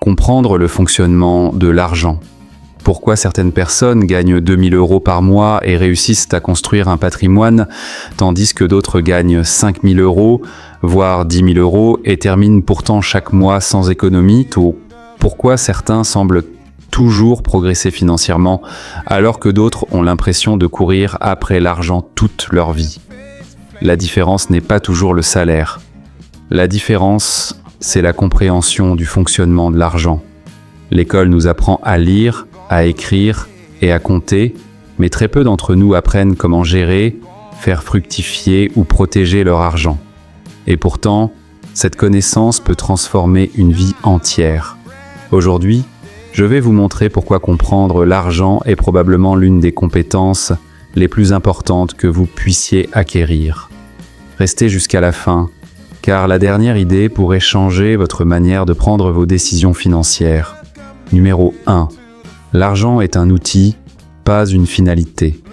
Comprendre le fonctionnement de l'argent. Pourquoi certaines personnes gagnent 2000 € par mois et réussissent à construire un patrimoine, tandis que d'autres gagnent 5000 €, voire 10 000 € et terminent pourtant chaque mois sans économie, ou pourquoi certains semblent toujours progresser financièrement, alors que d'autres ont l'impression de courir après l'argent toute leur vie. La différence n'est pas toujours le salaire. La différence, c'est la compréhension du fonctionnement de l'argent. L'école nous apprend à lire, à écrire et à compter, mais très peu d'entre nous apprennent comment gérer, faire fructifier ou protéger leur argent. Et pourtant, cette connaissance peut transformer une vie entière. Aujourd'hui, je vais vous montrer pourquoi comprendre l'argent est probablement l'une des compétences les plus importantes que vous puissiez acquérir. Restez jusqu'à la fin, car la dernière idée pourrait changer votre manière de prendre vos décisions financières. Numéro 1. L'argent est un outil, pas une finalité.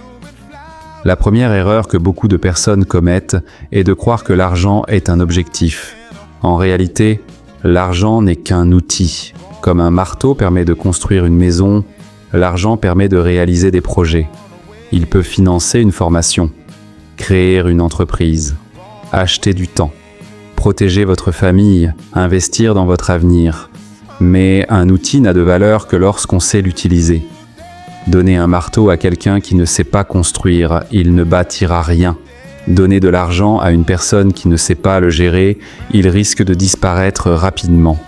La première erreur que beaucoup de personnes commettent est de croire que l'argent est un objectif. En réalité, l'argent n'est qu'un outil. Comme un marteau permet de construire une maison, l'argent permet de réaliser des projets. Il peut financer une formation, créer une entreprise, acheter du temps, protéger votre famille, investir dans votre avenir. Mais un outil n'a de valeur que lorsqu'on sait l'utiliser. Donnez un marteau à quelqu'un qui ne sait pas construire, il ne bâtira rien. Donnez de l'argent à une personne qui ne sait pas le gérer, il risque de disparaître rapidement.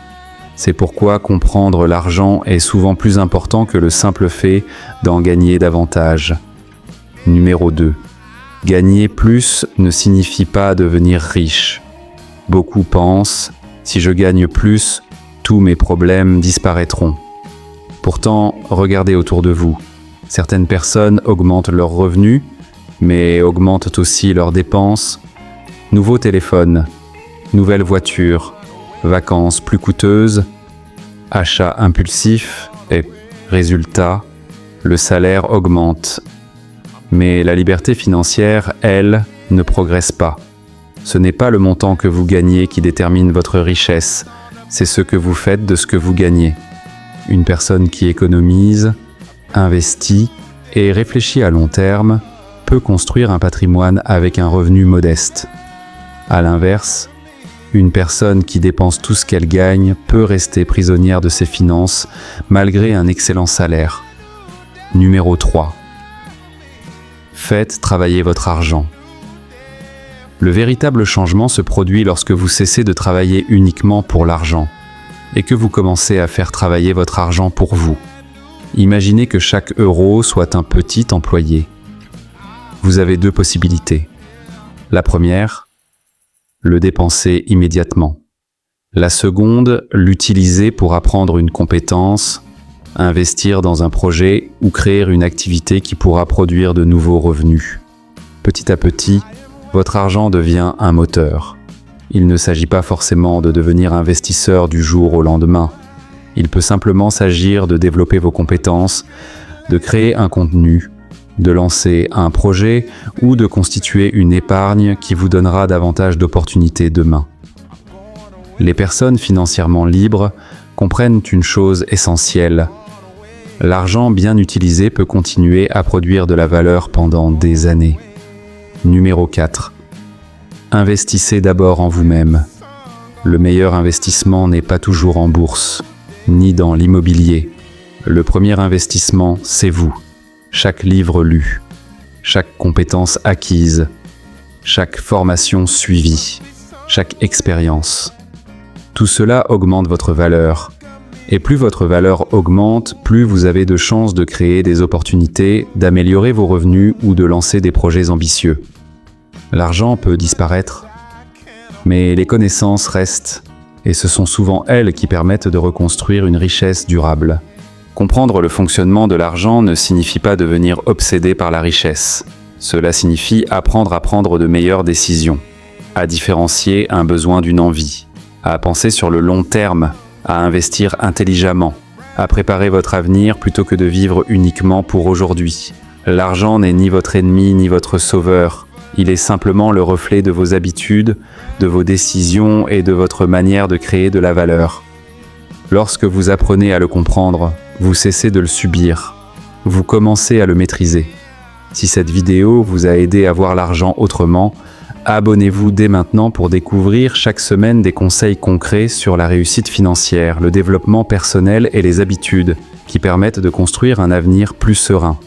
C'est pourquoi comprendre l'argent est souvent plus important que le simple fait d'en gagner davantage. Numéro 2. Gagner plus ne signifie pas devenir riche. Beaucoup pensent, si je gagne plus, tous mes problèmes disparaîtront. Pourtant, regardez autour de vous. Certaines personnes augmentent leurs revenus, mais augmentent aussi leurs dépenses. Nouveau téléphone, nouvelle voiture, vacances plus coûteuses, achats impulsifs et résultat, le salaire augmente. Mais la liberté financière, elle, ne progresse pas. Ce n'est pas le montant que vous gagnez qui détermine votre richesse, c'est ce que vous faites de ce que vous gagnez. Une personne qui économise, investit et réfléchit à long terme peut construire un patrimoine avec un revenu modeste. À l'inverse, une personne qui dépense tout ce qu'elle gagne peut rester prisonnière de ses finances malgré un excellent salaire. Numéro 3. Faites travailler votre argent. Le véritable changement se produit lorsque vous cessez de travailler uniquement pour l'argent et que vous commencez à faire travailler votre argent pour vous. Imaginez que chaque euro soit un petit employé. Vous avez deux possibilités. La première, le dépenser immédiatement. La seconde, l'utiliser pour apprendre une compétence, investir dans un projet ou créer une activité qui pourra produire de nouveaux revenus. Petit à petit, votre argent devient un moteur. Il ne s'agit pas forcément de devenir investisseur du jour au lendemain. Il peut simplement s'agir de développer vos compétences, de créer un contenu, de lancer un projet ou de constituer une épargne qui vous donnera davantage d'opportunités demain. Les personnes financièrement libres comprennent une chose essentielle. L'argent bien utilisé peut continuer à produire de la valeur pendant des années. Numéro 4. Investissez d'abord en vous-même. Le meilleur investissement n'est pas toujours en bourse, ni dans l'immobilier. Le premier investissement, c'est vous. Chaque livre lu, chaque compétence acquise, chaque formation suivie, chaque expérience. Tout cela augmente votre valeur. Et plus votre valeur augmente, plus vous avez de chances de créer des opportunités, d'améliorer vos revenus ou de lancer des projets ambitieux. L'argent peut disparaître, mais les connaissances restent, et ce sont souvent elles qui permettent de reconstruire une richesse durable. Comprendre le fonctionnement de l'argent ne signifie pas devenir obsédé par la richesse. Cela signifie apprendre à prendre de meilleures décisions, à différencier un besoin d'une envie, à penser sur le long terme, à investir intelligemment, à préparer votre avenir plutôt que de vivre uniquement pour aujourd'hui. L'argent n'est ni votre ennemi ni votre sauveur. Il est simplement le reflet de vos habitudes, de vos décisions et de votre manière de créer de la valeur. Lorsque vous apprenez à le comprendre, vous cessez de le subir. Vous commencez à le maîtriser. Si cette vidéo vous a aidé à voir l'argent autrement, abonnez-vous dès maintenant pour découvrir chaque semaine des conseils concrets sur la réussite financière, le développement personnel et les habitudes qui permettent de construire un avenir plus serein.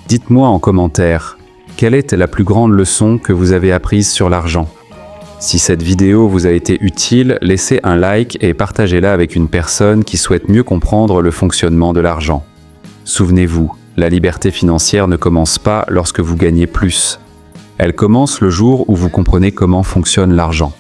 Dites-moi en commentaire, quelle est la plus grande leçon que vous avez apprise sur l'argent? Si cette vidéo vous a été utile, laissez un like et partagez-la avec une personne qui souhaite mieux comprendre le fonctionnement de l'argent. Souvenez-vous, la liberté financière ne commence pas lorsque vous gagnez plus. Elle commence le jour où vous comprenez comment fonctionne l'argent.